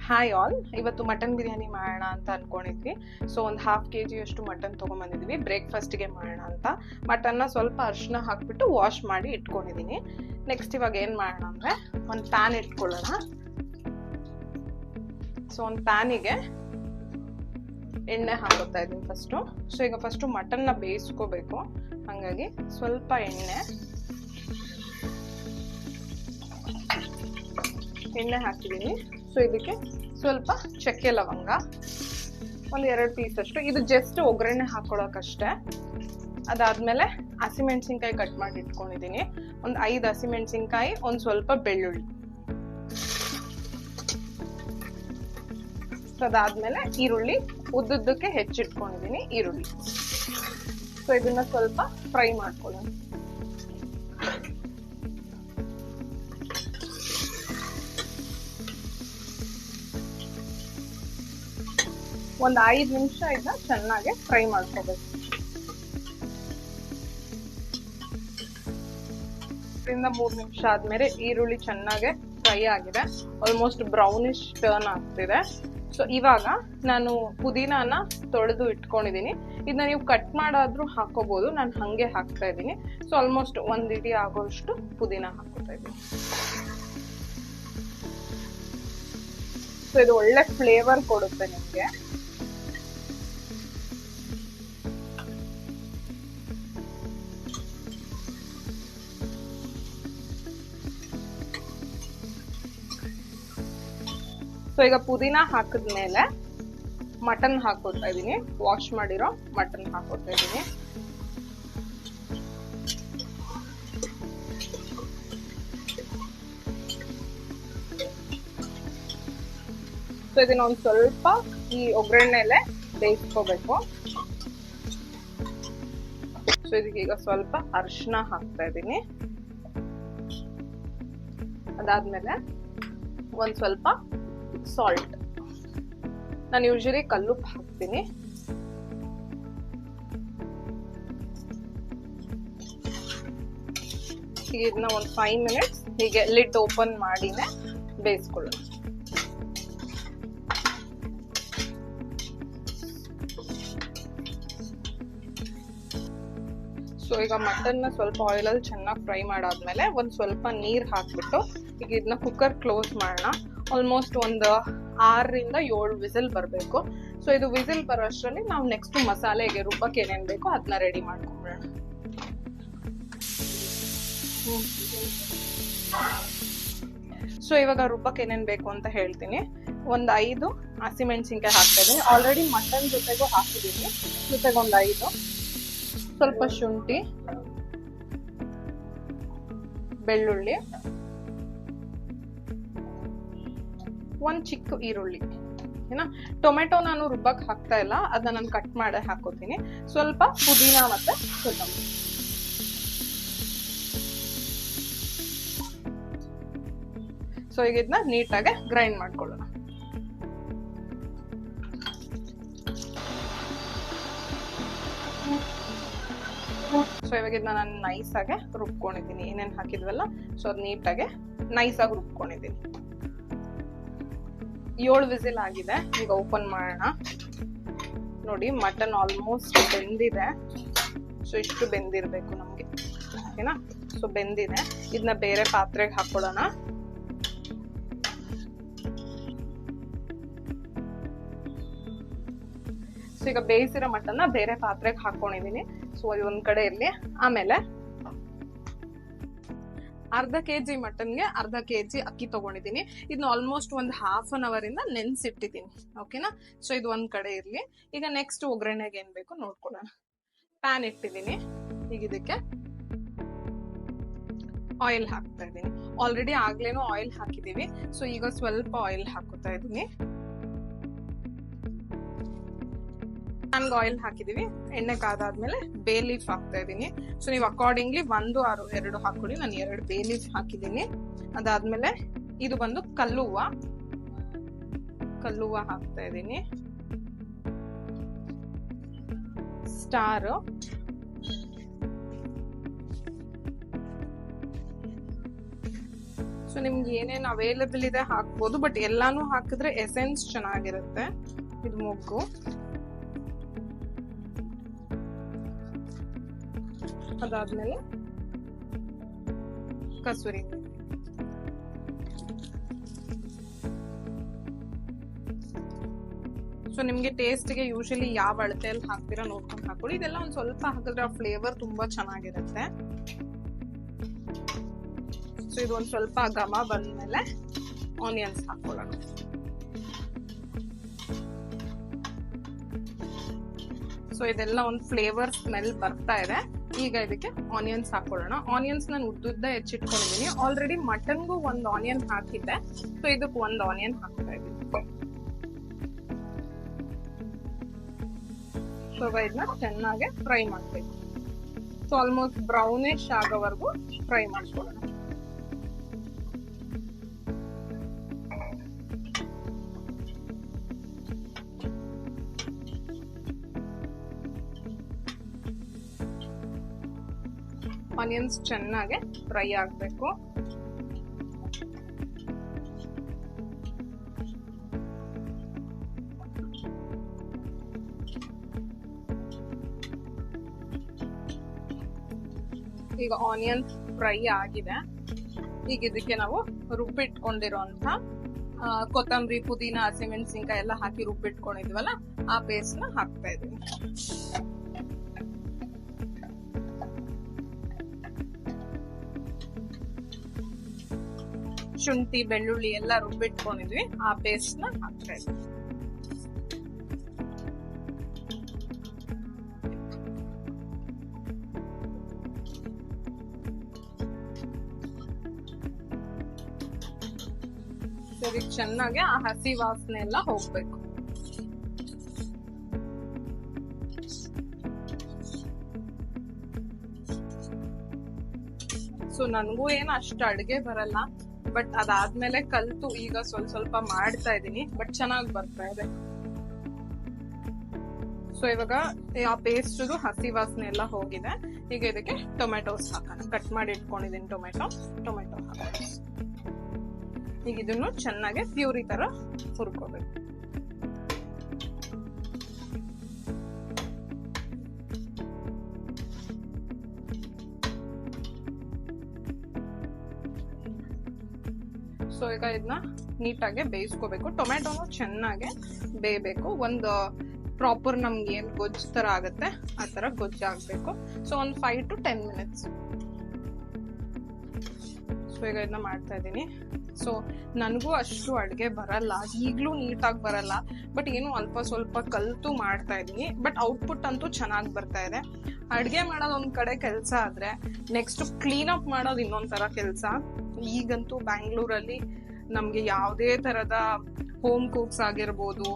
Hi all, ಇವತ್ತು mutton biryani ಮಾಡೋಣ ಅಂತ ಅನ್ಕೊಂಡಿದ್ವಿ. ಸೊ ಒಂದು ½ kg ಅಷ್ಟು ಮಟನ್ ತೊಗೊಂಬಂದಿದ್ವಿ ಬ್ರೇಕ್ಫಾಸ್ಟ್ಗೆ ಮಾಡೋಣ ಅಂತ. ಮಟನ್ನ ಸ್ವಲ್ಪ ಅರಿಶಿನ ಹಾಕ್ಬಿಟ್ಟು ವಾಶ್ ಮಾಡಿ ಇಟ್ಕೊಂಡಿದ್ದೀನಿ. ನೆಕ್ಸ್ಟ್ ಇವಾಗ ಏನು ಮಾಡೋಣ ಅಂದರೆ ಒಂದು ಪ್ಯಾನ್ ಇಟ್ಕೊಳ್ಳೋಣ. ಸೊ ಒಂದು ಪ್ಯಾನಿಗೆ ಎಣ್ಣೆ ಹಾಕೋತಾ ಇದ್ದೀನಿ ಫಸ್ಟು. ಸೊ ಈಗ ಫಸ್ಟು ಮಟನ್ನ ಬೇಯಿಸ್ಕೋಬೇಕು, ಹಾಗಾಗಿ ಸ್ವಲ್ಪ ಎಣ್ಣೆ ಹಾಕಿದ್ದೀನಿ. ಸೊ ಇದಕ್ಕೆ ಸ್ವಲ್ಪ ಚಕ್ಕೆ ಲವಂಗ, ಒಂದು 2 ಪೀಸ್ ಅಷ್ಟು, ಇದು ಜಸ್ಟ್ ಒಗ್ಗರಣೆ ಹಾಕೊಳ್ಳೋಕಷ್ಟೇ. ಅದಾದ್ಮೇಲೆ ಹಸಿಮೆಣಸಿನ್ಕಾಯಿ ಕಟ್ ಮಾಡಿ ಇಟ್ಕೊಂಡಿದ್ದೀನಿ, ಒಂದು 5 ಹಸಿಮೆಣಸಿನ್ಕಾಯಿ, ಒಂದು ಸ್ವಲ್ಪ ಬೆಳ್ಳುಳ್ಳಿ. ಸೊ ಅದಾದ್ಮೇಲೆ ಈರುಳ್ಳಿ ಉದ್ದುದ್ದಕ್ಕೆ ಹೆಚ್ಚಿಟ್ಕೊಂಡಿದ್ದೀನಿ ಈರುಳ್ಳಿ. ಸೊ ಇದನ್ನ ಸ್ವಲ್ಪ ಫ್ರೈ ಮಾಡ್ಕೊಳ್ಳೋಣ. ಒಂದು 5 ನಿಮಿಷ ಇದನ್ನ ಚೆನ್ನಾಗಿ ಫ್ರೈ ಮಾಡ್ಕೋಬೇಕು. 3 ನಿಮಿಷ ಆದ್ಮೇಲೆ ಈರುಳ್ಳಿ ಚೆನ್ನಾಗಿ ಫ್ರೈ ಆಗಿದೆ, ಆಲ್ಮೋಸ್ಟ್ ಬ್ರೌನಿಶ್ ಟರ್ನ್ ಆಗ್ತಿದೆ. ಸೊ ಇವಾಗ ನಾನು ಪುದೀನಾನ ತೊಳೆದು ಇಟ್ಕೊಂಡಿದ್ದೀನಿ. ಇದನ್ನ ನೀವು ಕಟ್ ಮಾಡಾದ್ರೂ ಹಾಕೋಬಹುದು, ನಾನು ಹಂಗೆ ಹಾಕ್ತಾ ಇದ್ದೀನಿ. ಸೊ ಆಲ್ಮೋಸ್ಟ್ 1 ಇಡಿ ಆಗೋಷ್ಟು ಪುದೀನ ಹಾಕೋತಾ ಇದ್ದೀನಿ. ಸೊ ಇದು ಒಳ್ಳೆ ಫ್ಲೇವರ್ ಕೊಡುತ್ತೆ ನಿಮಗೆ. ಸೊ ಈಗ ಪುದೀನ ಹಾಕಿದ್ಮೇಲೆ ಮಟನ್ ಹಾಕೋತಾ ಇದ್ದೀನಿ, ವಾಶ್ ಮಾಡಿರೋ ಮಟನ್ ಹಾಕೋತಾ ಇದ್ದೀನಿ. ಸೊ ಇದನ್ನ ಒಂದು ಸ್ವಲ್ಪ ಈ ಒಗ್ಗರಣೆಲೆ ಬೇಯಿಸ್ಕೋಬೇಕು. ಸೊ ಇದಕ್ಕೆ ಈಗ ಸ್ವಲ್ಪ ಅರಿಶಿನ ಹಾಕ್ತಾ ಇದ್ದೀನಿ. ಅದಾದ್ಮೇಲೆ ಒಂದ್ ಸ್ವಲ್ಪ ಸಾಲ್ಟ್, ನಾನು ಯೂಶಲಿ ಕಲ್ಲುಪ್ಪು ಹಾಕ್ತೀನಿ. ಇದನ್ನ ಒಂದು 5 ಮಿನಿಟ್ಸ್ ಹೀಗೆ ಲಿಡ್ ಓಪನ್ ಮಾಡಿನೇ ಬೇಯಿಸ್ಕೊಳ್ಳೋಣ. ಸೊ ಈಗ ಮಟನ್ನ ಸ್ವಲ್ಪ ಆಯಿಲಲ್ಲಿ ಚೆನ್ನಾಗಿ ಫ್ರೈ ಮಾಡಾದ್ಮೇಲೆ ಒಂದು ಸ್ವಲ್ಪ ನೀರು ಹಾಕ್ಬಿಟ್ಟು ಈಗ ಇದನ್ನ ಕುಕ್ಕರ್ ಕ್ಲೋಸ್ ಮಾಡೋಣ. ಆಲ್ಮೋಸ್ಟ್ ಒಂದು 6 ರಿಂದ 7 ವಿಸಿಲ್ ಬರಬೇಕು. ಸೊ ಇದು ವಿಸಿಲ್ ಬರೋ ಅಷ್ಟರಲ್ಲಿ ನಾವು ನೆಕ್ಸ್ಟ್ ಮಸಾಲೆಗೆ ರುಬ್ಬಕ್ಕೆ ಏನೇನು ಬೇಕೋ ಅದನ್ನ ರೆಡಿ ಮಾಡ್ಕೊಂಡ್ಬಿಡೋಣ. ಸೊ ಇವಾಗ ರುಬ್ಬಕ್ಕೆ ಏನೇನು ಬೇಕು ಅಂತ ಹೇಳ್ತೀನಿ. ಒಂದು 5 ಹಸಿಮೆಣಸಿನ್ಕಾಯಿ ಹಾಕ್ತಾ ಇದ್ದೀನಿ, ಆಲ್ರೆಡಿ ಮಟನ್ ಜೊತೆಗೂ ಹಾಕಿದ್ದೀನಿ. ಜೊತೆಗೆ ಒಂದು 5, ಸ್ವಲ್ಪ ಶುಂಠಿ, ಬೆಳ್ಳುಳ್ಳಿ, ಒಂದು ಚಿಕ್ಕ ಈರುಳ್ಳಿ. ಏನ ಟೊಮೆಟೊ ನಾನು ರುಬ್ಬಕ್ ಹಾಕ್ತಾ ಇಲ್ಲ, ಅದನ್ನ ನಾನು ಕಟ್ ಮಾಡಿ ಹಾಕೋತೀನಿ. ಸ್ವಲ್ಪ ಪುದೀನ ಮತ್ತೆ ಕೊತ್ತಂಬರಿ. ಸೊ ಈಗ ಇದನ್ನ ನೀಟಾಗಿ ಗ್ರೈಂಡ್ ಮಾಡ್ಕೊಳ್ಳೋಣ. ಸೊ ಇವಾಗ ಇದನ್ನ ನಾನು ನೈಸಾಗೆ ರುಬ್ಕೊಂಡಿದ್ದೀನಿ, ಏನೇನು ಹಾಕಿದ್ವಲ್ಲ. ಸೊ ಅದು ನೀಟಾಗೆ ನೈಸಾಗಿ ರುಬ್ಕೊಂಡಿದ್ದೀನಿ. 7 ವಿಸಿಲ್ ಆಗಿದೆ. ಈಗ ಓಪನ್ ಮಾಡೋಣ. ನೋಡಿ ಮಟನ್ ಆಲ್ಮೋಸ್ಟ್ ಬೆಂದಿದೆ. ಸೊ ಇಷ್ಟು ಬೆಂದಿರ್ಬೇಕು ನಮ್ಗೆ, ಓಕೆನಾ? ಸೊ ಬೆಂದಿದೆ. ಇದನ್ನ ಬೇರೆ ಪಾತ್ರೆಗೆ ಹಾಕೊಳ್ಳೋಣ. ಸೊ ಈಗ ಬೇಯಿಸಿರೋ ಮಟನ್ನ ಬೇರೆ ಪಾತ್ರೆಗೆ ಹಾಕೊಂಡಿದೀನಿ. ಸೊ ಒಂದ್ ಕಡೆ ಇರ್ಲಿ. ಆಮೇಲೆ ಅರ್ಧ kg ಮಟನ್ಗೆ ಅರ್ಧ kg ಅಕ್ಕಿ ತಗೊಂಡಿದ್ದೀನಿ. ಇದನ್ನ ಆಲ್ಮೋಸ್ಟ್ ಒಂದು ½ an hour ಇಂದ ನೆನ್ಸಿಟ್ಟಿದ್ದೀನಿ, ಓಕೆನಾ? ಸೊ ಇದು ಒಂದ್ ಕಡೆ ಇರ್ಲಿ. ಈಗ ನೆಕ್ಸ್ಟ್ ಒಗ್ಗರಣೆಗೆ ಏನ್ ಬೇಕು ನೋಡ್ಕೊಳ್ಳೋಣ. ಪ್ಯಾನ್ ಇಟ್ಟಿದ್ದೀನಿ. ಈಗ ಇದಕ್ಕೆ ಆಯಿಲ್ ಹಾಕ್ತಾ ಇದ್ದೀನಿ. ಆಲ್ರೆಡಿ ಆಗ್ಲೇನು ಆಯಿಲ್ ಹಾಕಿದೀವಿ. ಸೊ ಈಗ ಸ್ವಲ್ಪ ಆಯಿಲ್ ಹಾಕೋತಾ ಇದ್ದೀನಿ. ಪ್ಯಾನ್ಗೆ ಆಯಿಲ್ ಹಾಕಿದೀವಿ. ಎಣ್ಣೆ ಕಾದಾದ್ಮೇಲೆ ಬೇ ಲೀಫ್ ಹಾಕ್ತಾ ಇದ್ದೀನಿ. ಸೊ ನೀವು ಅಕಾರ್ಡಿಂಗ್ಲಿ 1 or 2 ಹಾಕೊಳ್ಳಿ. ನಾನು 2 ಬೇ ಲೀಫ್ ಹಾಕಿದ್ದೀನಿ. ಅದಾದ್ಮೇಲೆ ಇದು ಬಂದು ಕಲ್ಲುವ್ವ ಹಾಕ್ತಾ ಇದ್ದೀನಿ. ಸ್ಟಾರ್, ಸೊ ನಿಮ್ಗೆ ಏನೇನ್ ಅವೈಲೇಬಲ್ ಇದೆ ಹಾಕ್ಬೋದು, ಬಟ್ ಎಲ್ಲಾನು ಹಾಕಿದ್ರೆ ಎಸೆನ್ಸ್ ಚೆನ್ನಾಗಿರುತ್ತೆ. ಇದು ಮೊಗ್ಗು, ಅದಾದ್ಮೇಲೆ ಕಸೂರಿ ಮೇಥಿ. ಸೊ ನಿಮ್ಗೆ ಟೇಸ್ಟ್ಗೆ ಯೂಶಲಿ ಯಾವ ಅಳತೆಯಲ್ಲಿ ಹಾಕ್ತೀರಾ ನೋಡ್ಕೊಂಡು ಹಾಕೊಳ್ಳಿ. ಇದೆಲ್ಲ ಒಂದ್ ಸ್ವಲ್ಪ ಹಾಕಿದ್ರೆ ಆ ಫ್ಲೇವರ್ ತುಂಬಾ ಚೆನ್ನಾಗಿರುತ್ತೆ. ಸೊ ಇದು ಒಂದ್ ಸ್ವಲ್ಪ ಘಮ ಬಂದ್ಮೇಲೆ ಆನಿಯನ್ಸ್ ಹಾಕೊಳ್ಳೋಣ. ಸೊ ಇದೆಲ್ಲ ಒಂದು ಫ್ಲೇವರ್ ಸ್ಮೆಲ್ ಬರ್ತಾ ಇದೆ. ಈಗ ಇದಕ್ಕೆ ಆನಿಯನ್ಸ್ ಹಾಕೊಳ್ಳೋಣ. ಆನಿಯನ್ಸ್ ನಾನು ಉದ್ದುದ್ದ ಹೆಚ್ಚಿಟ್ಕೊಂಡಿದ್ದೀನಿ. ಆಲ್ರೆಡಿ ಮಟನ್ಗೂ ಒಂದು ಆನಿಯನ್ ಹಾಕಿದ್ದೆ, ಸೊ ಇದಕ್ಕೆ ಒಂದು ಆನಿಯನ್ ಹಾಕ್ತಾ ಇದ್ದೀನಿ. ಸೊ ಇದನ್ನ ಚೆನ್ನಾಗಿ ಫ್ರೈ ಮಾಡ್ಬೇಕು. ಸೊ ಆಲ್ಮೋಸ್ಟ್ ಬ್ರೌನಿಶ್ ಆಗೋವರೆಗೂ ಫ್ರೈ ಮಾಡ್ಕೊಳ್ಳೋಣ. ಆನಿಯನ್ಸ್ ಚೆನ್ನಾಗಿ ಫ್ರೈ ಆಗ್ಬೇಕು. ಈಗ ಆನಿಯನ್ ಫ್ರೈ ಆಗಿದೆ. ಈಗ ಇದಕ್ಕೆ ನಾವು ರುಬ್ಬಿಟ್ಕೊಂಡಿರೋಂಥ ಕೊತ್ತಂಬರಿ, ಪುದೀನ, ಹಸಿಮೆಣಸಿನ್ಕಾಯಿ ಎಲ್ಲ ಹಾಕಿ ರುಬ್ಬಿಟ್ಕೊಂಡಿದ್ವಲ್ಲ ಆ ಪೇಸ್ಟ್ ನ ಹಾಕ್ತಾ ಇದೀವಿ. ಶುಂಠಿ, ಬೆಳ್ಳುಳ್ಳಿ ಎಲ್ಲ ರುಬ್ಬಿಟ್ಕೊಂಡಿದ್ವಿ, ಆ ಪೇಸ್ಟ್ ನ ಹಾಕ್ತಾ ಇದ್ವಿ. ಸರಿ, ಚೆನ್ನಾಗಿ ಆ ಹಸಿ ವಾಸನೆ ಎಲ್ಲ ಹೋಗ್ಬೇಕು. ಸೊ ನನ್ಗೂ ಏನು ಅಷ್ಟು ಅಡ್ಗೆ ಬರಲ್ಲ, ಬಟ್ ಅದಾದ್ಮೇಲೆ ಕಲ್ತು ಈಗ ಸ್ವಲ್ಪ ಮಾಡ್ತಾ ಇದೀನಿ, ಬಟ್ ಚೆನ್ನಾಗಿ ಬರ್ತಾ ಇದೆ. ಸೊ ಇವಾಗ ಆ ಪೇಸ್ಟ್ ಹಸಿ ವಾಸನೆ ಎಲ್ಲ ಹೋಗಿದೆ. ಈಗ ಇದಕ್ಕೆ ಟೊಮೆಟೊಸ್ ಹಾಕೋಣ. ಕಟ್ ಮಾಡಿ ಇಟ್ಕೊಂಡಿದ್ದೀನಿ ಟೊಮೆಟೊ ಹಾಕೋಣ. ಈಗ ಇದನ್ನು ಚೆನ್ನಾಗಿ ಪ್ಯೂರಿ ತರ ಹುರ್ಕೋಬೇಕು. ಸೊ ಈಗ ಇದನ್ನ ನೀಟಾಗಿ ಬೇಯಿಸ್ಕೋಬೇಕು. ಟೊಮೆಟೊನು ಚೆನ್ನಾಗಿ ಬೇಯಬೇಕು. ಒಂದು ಪ್ರಾಪರ್ ನಮ್ಗೆ ಏನ್ ಗೊಜ್ಜು ತರ ಆಗತ್ತೆ ಆ ತರ ಗೊಜ್ಜು ಆಗ್ಬೇಕು. ಸೊ ಒಂದು 5 to 10 minutes. ಸೊ ಈಗ ಇದನ್ನ ಮಾಡ್ತಾ ಇದ್ದೀನಿ. ಸೊ ನನಗೂ ಅಷ್ಟು ಅಡ್ಗೆ ಬರಲ್ಲ, ಈಗ್ಲೂ ನೀಟಾಗಿ ಬರಲ್ಲ, ಬಟ್ ಏನು ಅಲ್ಪ ಸ್ವಲ್ಪ ಕಲ್ತು ಮಾಡ್ತಾ ಇದೀನಿ. ಬಟ್ ಔಟ್ಪುಟ್ ಅಂತೂ ಚೆನ್ನಾಗಿ ಬರ್ತಾ ಇದೆ. ಅಡ್ಗೆ ಮಾಡೋದು ಒಂದ್ ಕಡೆ ಕೆಲಸ ಆದ್ರೆ, ನೆಕ್ಸ್ಟ್ ಕ್ಲೀನ್ ಅಪ್ ಮಾಡೋದು ಇನ್ನೊಂದ್ ತರ ಕೆಲಸ. ಈಗಂತೂ ಬ್ಯಾಂಗ್ಳೂರಲ್ಲಿ ನಮ್ಗೆ ಯಾವುದೇ ತರದ ಹೋಮ್ ಕುಕ್ಸ್ ಆಗಿರ್ಬೋದು,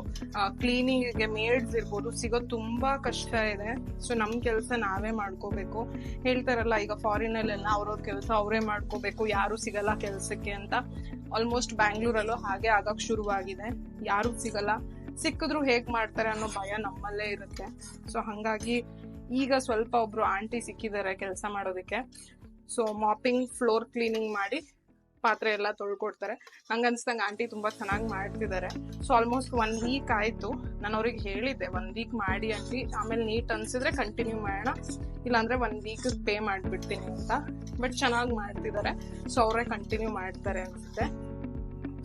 ಕ್ಲೀನಿಂಗ್ ಮೇಡ್ಸ್ ಇರ್ಬೋದು, ಸಿಗೋದು ತುಂಬಾ ಕಷ್ಟ ಇದೆ. ಸೊ ನಮ್ ಕೆಲಸ ನಾವೇ ಮಾಡ್ಕೋಬೇಕು. ಹೇಳ್ತಾರಲ್ಲ ಈಗ ಫಾರಿನ್ ಅಲ್ಲೆಲ್ಲ ಅವ್ರವ್ರ ಕೆಲಸ ಅವರೇ ಮಾಡ್ಕೋಬೇಕು, ಯಾರು ಸಿಗಲ್ಲ ಕೆಲ್ಸಕ್ಕೆ ಅಂತ. ಆಲ್ಮೋಸ್ಟ್ ಬ್ಯಾಂಗ್ಳೂರಲ್ಲೂ ಹಾಗೆ ಆಗಕ್ ಶುರುವಾಗಿದೆ. ಯಾರು ಸಿಗಲ್ಲ, ಸಿಕ್ಕಿದ್ರು ಹೇಗ್ ಮಾಡ್ತಾರೆ ಅನ್ನೋ ಭಯ ನಮ್ಮಲ್ಲೇ ಇರುತ್ತೆ. ಸೊ ಹಂಗಾಗಿ ಈಗ ಸ್ವಲ್ಪ ಒಬ್ರು ಆಂಟಿ ಸಿಕ್ಕಿದ್ದಾರೆ ಕೆಲಸ ಮಾಡೋದಕ್ಕೆ. ಸೊ ಮಾಪಿಂಗ್, ಫ್ಲೋರ್ ಕ್ಲೀನಿಂಗ್ ಮಾಡಿ ಪಾತ್ರೆ ಎಲ್ಲ ತೊಳ್ಕೊಡ್ತಾರೆ. ಹಂಗನ್ಸ್ದಂಗೆ ಆಂಟಿ ತುಂಬಾ ಚೆನ್ನಾಗಿ ಮಾಡ್ತಿದ್ದಾರೆ. ಸೊ ಆಲ್ಮೋಸ್ಟ್ 1 week ಆಯ್ತು. ನಾನು ಅವ್ರಿಗೆ ಹೇಳಿದ್ದೆ 1 week ಮಾಡಿ ಆಂಟಿ, ಆಮೇಲೆ ನೀಟ್ ಅನ್ಸಿದ್ರೆ ಕಂಟಿನ್ಯೂ ಮಾಡೋಣ, ಇಲ್ಲಾಂದ್ರೆ 1 week ಪೇ ಮಾಡ್ಬಿಡ್ತೀನಿ ಅಂತ. ಬಟ್ ಚೆನ್ನಾಗಿ ಮಾಡ್ತಿದ್ದಾರೆ. ಸೊ ಅವರೇ ಕಂಟಿನ್ಯೂ ಮಾಡ್ತಾರೆ ಅನ್ಸುತ್ತೆ.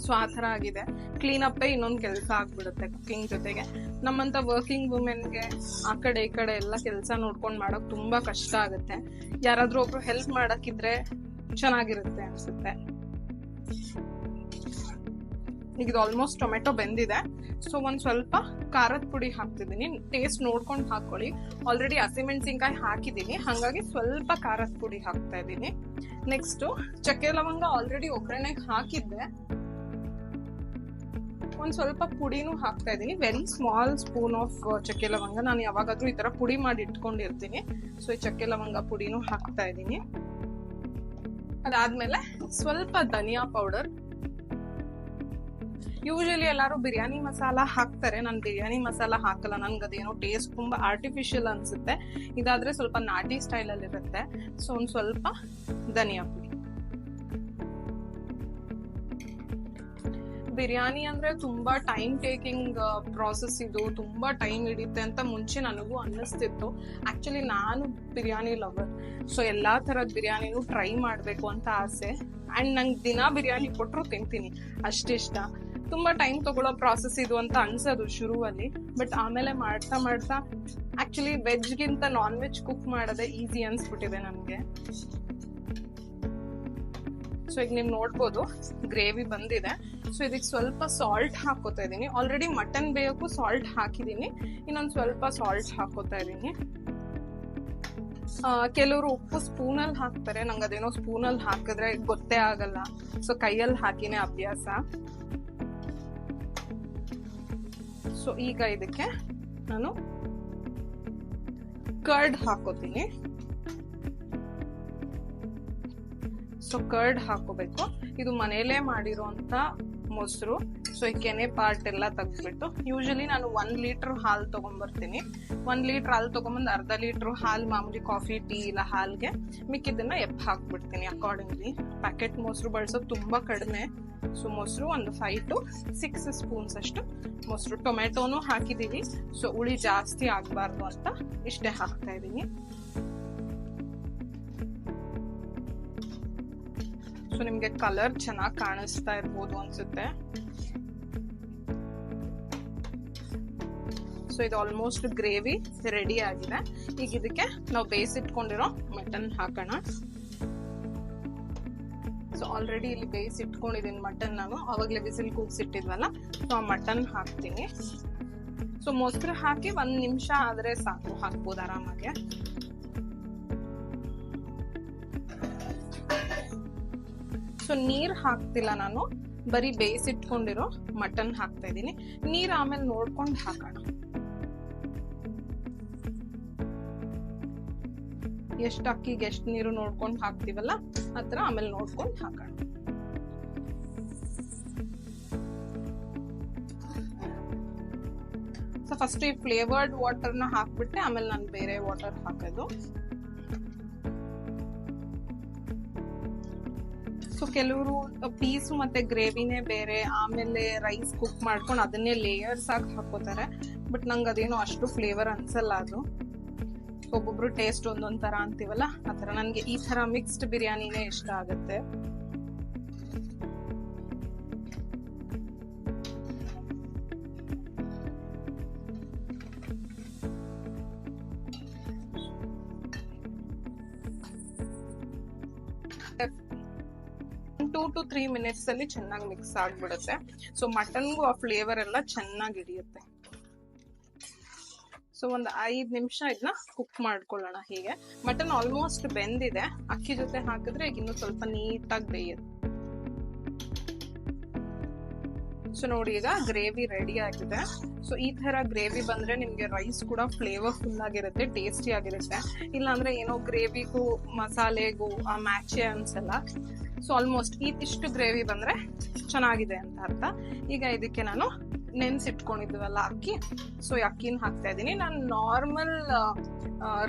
ಸೊ ಆ ತರ ಆಗಿದೆ. ಕ್ಲೀನ್ ಅಪ್ಪೇ ಇನ್ನೊಂದು ಕೆಲಸ ಆಗ್ಬಿಡುತ್ತೆ ಕುಕಿಂಗ್ ಜೊತೆಗೆ. ನಮ್ಮಂತ ವರ್ಕಿಂಗ್ ವುಮೆನ್ಗೆ ಆ ಕಡೆ ಈ ಕಡೆ ಎಲ್ಲ ಕೆಲಸ ನೋಡ್ಕೊಂಡು ಮಾಡೋಕ್ ತುಂಬಾ ಕಷ್ಟ ಆಗುತ್ತೆ. ಯಾರಾದ್ರೂ ಒಬ್ರು ಹೆಲ್ಪ್ ಮಾಡಕ್ಕಿದ್ರೆ ಚೆನ್ನಾಗಿರುತ್ತೆ ಅನ್ಸುತ್ತೆ. ಈಗ ಇದು ಆಲ್ಮೋಸ್ಟ್ ಟೊಮೆಟೊ ಬೆಂದಿದೆ. ಸೊ ಒಂದ್ ಸ್ವಲ್ಪ ಖಾರದ ಪುಡಿ ಹಾಕ್ತಿದ್ದೀನಿ. ಟೇಸ್ಟ್ ನೋಡ್ಕೊಂಡು ಹಾಕೊಳ್ಳಿ. ಆಲ್ರೆಡಿ ಹಸಿಮೆಣಸಿನ್ಕಾಯಿ ಹಾಕಿದೀನಿ, ಹಾಗಾಗಿ ಸ್ವಲ್ಪ ಖಾರದ ಪುಡಿ ಹಾಕ್ತಾ ಇದ್ದೀನಿ. ನೆಕ್ಸ್ಟ್ ಚಕ್ಕೆ ಲವಂಗ ಆಲ್ರೆಡಿ ಒಗ್ಗರಣೆಗೆ ಹಾಕಿದ್ದೆ, ಒಂದ್ ಸ್ವಲ್ಪ ಪುಡಿನೂ ಹಾಕ್ತಾ ಇದ್ದೀನಿ. ವೆರಿ ಸ್ಮಾಲ್ ಸ್ಪೂನ್ ಆಫ್ ಚಕ್ಕೆ ಲವಂಗ. ನಾನು ಯಾವಾಗಾದ್ರೂ ಈ ತರ ಪುಡಿ ಮಾಡಿ ಇಟ್ಕೊಂಡಿರ್ತೀನಿ. ಸೊ ಈ ಚಕ್ಕೆ ಲವಂಗ ಪುಡಿನೂ ಹಾಕ್ತಾ ಇದ್ದೀನಿ. ಅದಾದ್ಮೇಲೆ ಸ್ವಲ್ಪ ಧನಿಯಾ ಪೌಡರ್. ಯೂಶಲಿ ಎಲ್ಲಾರು ಬಿರಿಯಾನಿ ಮಸಾಲ ಹಾಕ್ತಾರೆ, ನಾನು ಬಿರಿಯಾನಿ ಮಸಾಲ ಹಾಕಲ್ಲ. ನನ್ಗದೇನೋ ಟೇಸ್ಟ್ ತುಂಬಾ ಆರ್ಟಿಫಿಷಿಯಲ್ ಅನ್ಸುತ್ತೆ. ಇದಾದ್ರೆ ಸ್ವಲ್ಪ ನಾಟಿ ಸ್ಟೈಲ್ ಅಲ್ಲಿ ಇರುತ್ತೆ. ಸೊ ಒಂದ್ ಸ್ವಲ್ಪ ಧನಿಯಾ ಪುಡಿ. ಬಿರಿಯಾನಿ ಅಂದ್ರೆ ತುಂಬಾ ಟೈಮ್ ಟೇಕಿಂಗ್ ಪ್ರಾಸೆಸ್, ಇದು ತುಂಬಾ ಟೈಮ್ ಹಿಡಿಯುತ್ತೆ ಅಂತ ಮುಂಚೆ ನನಗೂ ಅನ್ನಿಸ್ತಿತ್ತು. ಆಕ್ಚುಲಿ ನಾನು ಬಿರಿಯಾನಿ ಲವರ್, ಸೊ ಎಲ್ಲಾ ತರದ ಬಿರಿಯಾನಿನೂ ಟ್ರೈ ಮಾಡ್ಬೇಕು ಅಂತ ಆಸೆ. ಅಂಡ್ ನಂಗೆ ದಿನ ಬಿರಿಯಾನಿ ಕೊಟ್ಟರು ತಿಂತೀನಿ, ಅಷ್ಟಿಷ್ಟ. ತುಂಬಾ ಟೈಮ್ ತಗೊಳ್ಳೋ ಪ್ರಾಸೆಸ್ ಇದು ಅಂತ ಅನ್ಸೋದು ಶುರುವಲ್ಲಿ, ಬಟ್ ಆಮೇಲೆ ಮಾಡ್ತಾ ಮಾಡ್ತಾ ಆಕ್ಚುಲಿ ವೆಜ್ಗಿಂತ ನಾನ್ ವೆಜ್ ಕುಕ್ ಮಾಡೋದೇ ಈಸಿ ಅನ್ಸ್ಬಿಟ್ಟಿದೆ ನನಗೆ. ಸೊ ಈಗ ನೀವು ನೋಡ್ಬೋದು ಗ್ರೇವಿ ಬಂದಿದೆ. ಸೊ ಇದಕ್ಕೆ ಸ್ವಲ್ಪ ಸಾಲ್ಟ್ ಹಾಕೋತಾ ಇದ್ದೀನಿ. ಆಲ್ರೆಡಿ ಮಟನ್ ಬೇಯಕ್ಕೂ ಸಾಲ್ಟ್ ಹಾಕಿದ್ದೀನಿ, ಇನ್ನೊಂದು ಸ್ವಲ್ಪ ಸಾಲ್ಟ್ ಹಾಕೋತಾ ಇದ್ದೀನಿ. ಕೆಲವರು ಉಪ್ಪು ಸ್ಪೂನಲ್ಲಿ ಹಾಕ್ತಾರೆ, ನಂಗೆ ಅದೇನೋ ಸ್ಪೂನಲ್ಲಿ ಹಾಕಿದ್ರೆ ಗೊತ್ತೇ ಆಗಲ್ಲ, ಸೊ ಕೈಯಲ್ಲಿ ಹಾಕಿನೇ ಅಭ್ಯಾಸ. ಸೊ ಈಗ ಇದಕ್ಕೆ ನಾನು ಕರ್ಡ್ ಹಾಕೋತೀನಿ. ಸೊ ಕರ್ಡ್ ಹಾಕೋಬೇಕು. ಇದು ಮನೇಲೆ ಮಾಡಿರೋಂತ ಮೊಸರು. ಸೊ ಈ ಕೆನೆ ಪಾರ್ಟ್ ಎಲ್ಲ ತೆಗ್ದ್ಬಿಟ್ಟು, ಯೂಶಲಿ ನಾನು 1 ಲೀಟರ್ ಹಾಲು ತಗೊಂಡ್ಬರ್ತೀನಿ. 1 ಲೀಟರ್ ಹಾಲು ತಗೊಂಬಂದು ಅರ್ಧ ಲೀಟರ್ ಹಾಲು ಮಾಮೂಲಿ ಕಾಫಿ ಟೀ ಇಲ್ಲ ಹಾಲ್ಗೆ, ಮಿಕ್ಕಿದ್ದನ್ನ ಹಾಕ್ಬಿಡ್ತೀನಿ ಅಕಾರ್ಡಿಂಗ್ಲಿ. ಪ್ಯಾಕೆಟ್ ಮೊಸರು ಬಳಸೋದು ತುಂಬಾ ಕಡಿಮೆ. ಸೊ ಮೊಸರು ಒಂದು 5 to 6 ಸ್ಪೂನ್ಸ್ ಅಷ್ಟು ಮೊಸರು. ಟೊಮೆಟೊನು ಹಾಕಿದೀವಿ, ಸೊ ಹುಳಿ ಜಾಸ್ತಿ ಆಗ್ಬಾರ್ದು ಅಂತ ಇಷ್ಟೇ ಹಾಕ್ತಾ ಇದೀನಿ. ಸೊ ನಿಮ್ಗೆ ಕಲರ್ ಚೆನ್ನಾಗಿ ಕಾಣಿಸ್ತಾ ಇರ್ಬೋದು ಅನ್ಸುತ್ತೆ. ಸೊ ಇದು ಆಲ್ಮೋಸ್ಟ್ ಗ್ರೇವಿ ರೆಡಿ ಆಗಿದೆ. ಈಗ ಇದಕ್ಕೆ ನಾವು ಬೇಯಿಸಿಟ್ಕೊಂಡಿರೋ ಮಟನ್ ಹಾಕೋಣ. ಸೊ ಆಲ್ರೆಡಿ ಇಲ್ಲಿ ಬೇಯಿಸಿಟ್ಕೊಂಡಿದ್ದೀನಿ ಮಟನ್, ನಾನು ಅವಾಗಲೇ ಬಿಸಿಲು ಕೂಗ್ಸಿಟ್ಟಿದ್ವಲ್ಲ, ಸೊ ಆ ಮಟನ್ ಹಾಕ್ತೀನಿ. ಸೊ ಮೊಸರು ಹಾಕಿ 1 ನಿಮಿಷ ಆದ್ರೆ ಸಾಕು, ಹಾಕ್ಬೋದು ಆರಾಮಾಗೆ. ಸೊ ನೀರ್ ಹಾಕ್ತಿಲ್ಲ ನಾನು, ಬರೀ ಬೇಯಿಸಿಟ್ಕೊಂಡಿರೋ ಮಟನ್ ಹಾಕ್ತಾ ಇದ್ದೀನಿ. ನೀರ್ ಆಮೇಲೆ ನೋಡ್ಕೊಂಡು ಹಾಕೋಣ. ಎಷ್ಟು ಅಕ್ಕಿಗೆ ಎಷ್ಟು ನೀರು ನೋಡ್ಕೊಂಡು ಹಾಕ್ತಿವಲ್ಲ ಆತರ ಆಮೇಲೆ ನೋಡ್ಕೊಂಡು ಹಾಕೋಣ. ಸೊ ಫಸ್ಟ್ ಈ ಫ್ಲೇವರ್ಡ್ ವಾಟರ್ನ ಹಾಕ್ಬಿಟ್ಟೆ ಆಮೇಲೆ ನಾನು ಬೇರೆ ವಾಟರ್ ಹಾಕೋದು. ಸೊ ಕೆಲವರು ಪೀಸು ಮತ್ತೆ ಗ್ರೇವಿನೇ ಬೇರೆ, ಆಮೇಲೆ ರೈಸ್ ಕುಕ್ ಮಾಡ್ಕೊಂಡು ಅದನ್ನೇ ಲೇಯರ್ಸ್ ಆಗಿ ಹಾಕೋತಾರೆ. ಬಟ್ ನಂಗೆ ಅದೇನೋ ಅಷ್ಟು ಫ್ಲೇವರ್ ಅನ್ಸಲ್ಲ ಅದು. ಒಬ್ಬೊಬ್ರು ಟೇಸ್ಟ್ ಒಂದೊಂದ್ ತರ ಅಂತೀವಲ್ಲ, ಆತರ ನನ್ಗೆ ಈ ತರ ಮಿಕ್ಸ್ಡ್ ಬಿರಿಯಾನಿನೇ ಇಷ್ಟ ಆಗುತ್ತೆ. ಟೂ to 3 minutes ಅಲ್ಲಿ ಚೆನ್ನಾಗಿ ಮಿಕ್ಸ್ ಆಗ್ಬಿಡುತ್ತೆ. ಸೊ ಮಟನ್ಗೂ ಆ ಫ್ಲೇವರ್ ಎಲ್ಲ ಚೆನ್ನಾಗಿ ಹಿಡಿಯುತ್ತೆ. ಸೊ ಒಂದು 5 ನಿಮಿಷ ಇದನ್ನ ಕುಕ್ ಮಾಡ್ಕೊಳ್ಳೋಣ. ಹೀಗೆ ಮಟನ್ ಆಲ್ಮೋಸ್ಟ್ ಬೆಂದಿದೆ, ಅಕ್ಕಿ ಜೊತೆ ಹಾಕಿದ್ರೆ ಈಗ ಇನ್ನೂ ಸ್ವಲ್ಪ ನೀಟಾಗಿ ಬೇಯುತ್ತೆ. ಸೊ ನೋಡಿ ಈಗ ಗ್ರೇವಿ ರೆಡಿ ಆಗಿದೆ. ಸೊ ಈ ತರ ಗ್ರೇವಿ ಬಂದ್ರೆ ನಿಮ್ಗೆ ರೈಸ್ ಕೂಡ ಫ್ಲೇವರ್ಫುಲ್ ಆಗಿರುತ್ತೆ, ಟೇಸ್ಟಿ ಆಗಿರುತ್ತೆ. ಇಲ್ಲಾಂದ್ರೆ ಏನೋ ಗ್ರೇವಿಗೂ ಮಸಾಲೆಗೂ ಆ ಮ್ಯಾಚೆ ಅನ್ಸಲ್ಲ. ಸೊ ಆಲ್ಮೋಸ್ಟ್ ಇಷ್ಟು ಗ್ರೇವಿ ಬಂದ್ರೆ ಚೆನ್ನಾಗಿದೆ ಅಂತ ಅರ್ಥ. ಈಗ ಇದಕ್ಕೆ ನಾನು ನೆನ್ಸಿಟ್ಕೊಂಡಿದ್ವಲ್ಲ ಅಕ್ಕಿ, ಸೊ ಅಕ್ಕಿನ ಹಾಕ್ತಾ ಇದ್ದೀನಿ. ನಾನು ನಾರ್ಮಲ್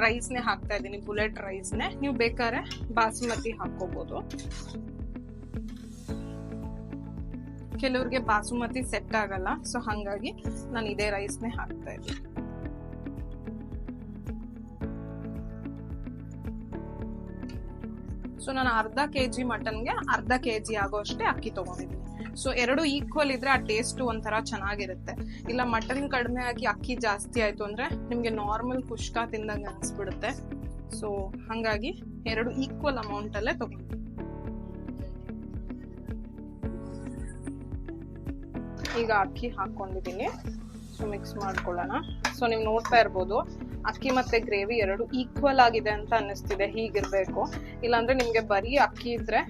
ರೈಸ್ನೇ ಹಾಕ್ತಾ ಇದ್ದೀನಿ, ಬುಲೆಟ್ ರೈಸ್ನೇ. ನೀವು ಬೇಕಾದ್ರೆ ಬಾಸುಮತಿ ಹಾಕೋಬಹುದು. ಕೆಲವ್ರಿಗೆ ಬಾಸುಮತಿ ಸೆಟ್ ಆಗಲ್ಲ, ಸೊ ಹಂಗಾಗಿ ನಾನು ಇದೇ ರೈಸ್ನೇ ಹಾಕ್ತಾ ಇದ್ದೀನಿ. ಸೊ ನಾನು ಅರ್ಧ ಕೆಜಿ ಮಟನ್ಗೆ ಅರ್ಧ ಕೆಜಿ ಆಗೋ ಅಷ್ಟೇ ಅಕ್ಕಿ ತಗೊಂಡಿದ್ದೀನಿ. ಸೊ ಎರಡು ಈಕ್ವಲ್ ಇದ್ರೆ ಆ ಟೇಸ್ಟ್ ಒಂಥರ ಚೆನ್ನಾಗಿರುತ್ತೆ. ಇಲ್ಲ ಮಟನ್ ಕಡಿಮೆ ಆಗಿ ಅಕ್ಕಿ ಜಾಸ್ತಿ ಆಯ್ತು ಅಂದ್ರೆ ನಿಮ್ಗೆ ನಾರ್ಮಲ್ ಕುಷ್ಕಾ ತಿಂದಂಗೆ ಅನ್ಸ್ಬಿಡುತ್ತೆ. ಸೊ ಹಂಗಾಗಿ ಎರಡು ಈಕ್ವಲ್ ಅಮೌಂಟ್ ಅಲ್ಲೇ ತಗೊಂಡು ಈಗ ಅಕ್ಕಿ ಹಾಕೊಂಡಿದ್ದೀನಿ. ಸೊ ಮಿಕ್ಸ್ ಮಾಡ್ಕೊಳ್ಳೋಣ. ಸೊ ನೀವು ನೋಡ್ತಾ ಇರ್ಬೋದು ಅಕ್ಕಿ ಮತ್ತೆ ಗ್ರೇವಿ ಎರಡು ಈಕ್ವಲ್ ಆಗಿದೆ ಅಂತ ಅನ್ನಿಸ್ತಿದೆ. ಹೀಗಿರ್ಬೇಕು, ಇಲ್ಲಾಂದ್ರೆ ನಿಮ್ಗೆ ಬರೀ ಅಕ್ಕಿ ಇದ್ರೆ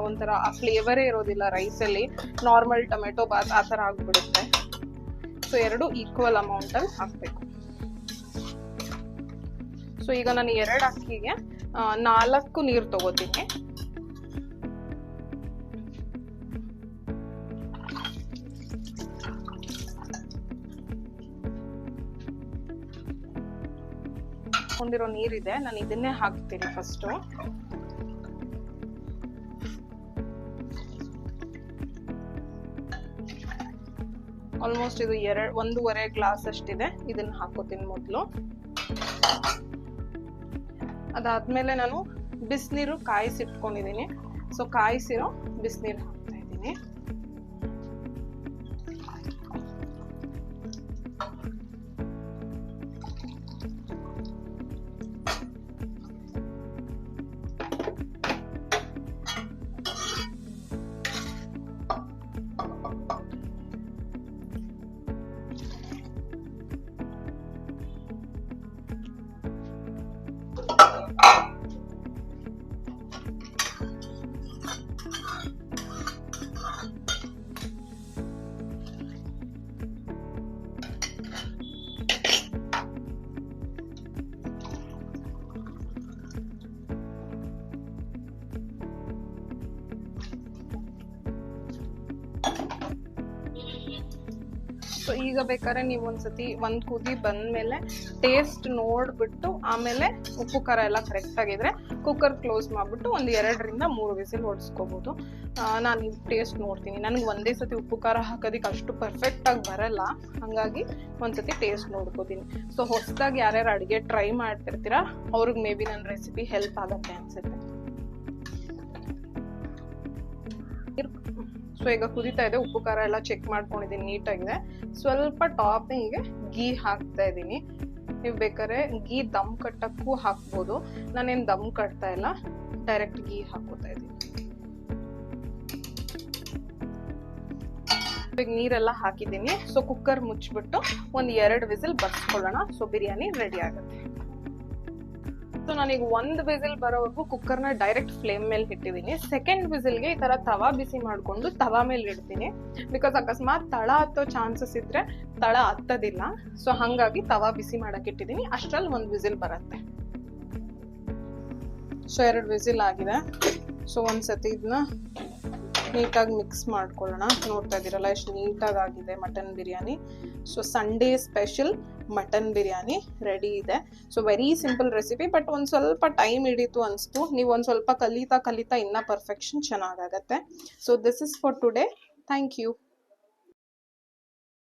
ಒಂಥರ ಆ ಫ್ಲೇವರೇ ಇರೋದಿಲ್ಲ ರೈಸ್ ಅಲ್ಲಿ, ನಾರ್ಮಲ್ ಟೊಮೆಟೊ ಬಾತ್ ಆ ತರ ಆಗ್ಬಿಡುತ್ತೆ. ಸೊ ಎರಡು ಈಕ್ವಲ್ ಅಮೌಂಟ್ ಅಲ್ಲಿ ಹಾಕ್ಬೇಕು. ಸೊ ಈಗ ನಾನು 2 ಅಕ್ಕಿಗೆ 4 ನೀರು ತಗೋತೀನಿ. ಕೊಂಡಿರೋ ನೀರಿದೆ, ನಾನು ಇದನ್ನೇ ಹಾಕ್ತೀನಿ ಫಸ್ಟ್. ಆಲ್ಮೋಸ್ಟ್ ಇದು 1.5 ಗ್ಲಾಸ್ ಅಷ್ಟಿದೆ. ಇದನ್ನ ಹಾಕೋತೀನಿ ಮೊದಲು. ಅದಾದ್ಮೇಲೆ ನಾನು ಬಿಸಿನೀರು ಕಾಯಿಸಿಟ್ಕೊಂಡಿದ್ದೀನಿ. ಸೊ ಕಾಯಿಸಿರೋ ಬಿಸಿನೀರು ಹಾಕ್ತಾ ಇದ್ದೀನಿ. ಸೊ ಈಗ ಬೇಕಾದ್ರೆ ನೀವು ಒಂದ್ಸತಿ ಒಂದ್ ಕುದಿ ಬಂದ್ಮೇಲೆ ಟೇಸ್ಟ್ ನೋಡ್ಬಿಟ್ಟು ಆಮೇಲೆ ಉಪ್ಪು ಖಾರ ಎಲ್ಲ ಕರೆಕ್ಟ್ ಆಗಿದ್ರೆ ಕುಕ್ಕರ್ ಕ್ಲೋಸ್ ಮಾಡ್ಬಿಟ್ಟು ಒಂದು 2-3 ವಿಸಿಲ್ ಹೊಡ್ಸ್ಕೋಬಹುದು. ನಾನು ಟೇಸ್ಟ್ ನೋಡ್ತೀನಿ. ನನಗೆ ಒಂದೇ ಸತಿ ಉಪ್ಪು ಖಾರ ಹಾಕೋದಕ್ಕೆ ಅಷ್ಟು ಪರ್ಫೆಕ್ಟ್ ಆಗಿ ಬರಲ್ಲ, ಹಂಗಾಗಿ ಒಂದ್ಸತಿ ಟೇಸ್ಟ್ ನೋಡ್ಕೋತೀನಿ. ಸೊ ಹೊಸದಾಗಿ ಯಾರ್ಯಾರು ಅಡುಗೆ ಟ್ರೈ ಮಾಡ್ತಿರ್ತೀರಾ ಅವ್ರಿಗೆ ಮೇ ಬಿ ನನ್ನ ರೆಸಿಪಿ ಹೆಲ್ಪ್ ಆಗತ್ತೆ ಅನ್ಸುತ್ತೆ. ಸೊ ಈಗ ಕುದಿತಾ ಇದೆ, ಉಪ್ಪು ಖಾರ ಎಲ್ಲ ಚೆಕ್ ಮಾಡ್ಕೊಂಡಿದ್ದೀನಿ ನೀಟಾಗಿದೆ. ಸ್ವಲ್ಪ ಟಾಪಿಂಗ್ಗೆ ಗೀ ಹಾಕ್ತಾ ಇದ್ದೀನಿ. ನೀವು ಬೇಕಾದ್ರೆ ಗೀ ದಮ್ ಕಟ್ಟಕ್ಕೂ ಹಾಕ್ಬೋದು. ನಾನೇನು ದಮ್ ಕಟ್ತಾ ಇಲ್ಲ, ಡೈರೆಕ್ಟ್ ಗೀ ಹಾಕೋತಾ ಇದ್ದೀನಿ. ಈಗ ನೀರೆಲ್ಲ ಹಾಕಿದ್ದೀನಿ. ಸೊ ಕುಕ್ಕರ್ ಮುಚ್ಚಿಬಿಟ್ಟು ಒಂದು 2 ವಿಸಿಲ್ ಬರ್ಸ್ಕೊಳ್ಳೋಣ. ಸೊ ಬಿರಿಯಾನಿ ರೆಡಿ ಆಗುತ್ತೆ. ಸೊ ನಾನೀಗ 1 ವಿಸಿಲ್ ಬರೋವರೆಗೂ ಕುಕ್ಕರ್ನ ಡೈರೆಕ್ಟ್ ಫ್ಲೇಮ್ ಮೇಲೆ ಇಟ್ಟಿದ್ದೀನಿ. ಸೆಕೆಂಡ್ ವಿಸಿಲ್ಗೆ ಈ ತರ ತವಾ ಬಿಸಿ ಮಾಡ್ಕೊಂಡು ತವಾ ಮೇಲೆ ಇಡ್ತೀನಿ. ಬಿಕಾಸ್ ಅಕಸ್ಮಾತ್ ತಳ ಹತ್ತೋ ಚಾನ್ಸಸ್ ಇದ್ರೆ ತಳ ಹತ್ತೋದಿಲ್ಲ. ಸೊ ಹಂಗಾಗಿ ತವಾ ಬಿಸಿ ಮಾಡಕ್ ಇಟ್ಟಿದ್ದೀನಿ. ಅಷ್ಟ್ರಲ್ಲಿ 1 ವಿಸಿಲ್ ಬರುತ್ತೆ. ಸೊ 2 ವಿಸಿಲ್ ಆಗಿದೆ. ಸೊ ಒಂದ್ಸತಿ ಇದನ್ನ ನೀಟಾಗಿ ಮಿಕ್ಸ್ ಮಾಡ್ಕೊಳ್ಳೋಣ. ನೋಡ್ತಾ ಇದ್ದೀರಲ್ಲ ಎಷ್ಟು ನೀಟಾಗಿ ಆಗಿದೆ mutton biryani. So Sunday special mutton biryani ready ಇದೆ. So very simple recipe, but ಒಂದು ಸ್ವಲ್ಪ ಟೈಮ್ ಹಿಡಿತು ಅನಿಸ್ತು. ನೀವು ಒಂದು ಸ್ವಲ್ಪ ಕಲಿತಾ ಇನ್ನೂ ಪರ್ಫೆಕ್ಷನ್ ಚೆನ್ನಾಗಾಗತ್ತೆ. So this is for today. Thank you.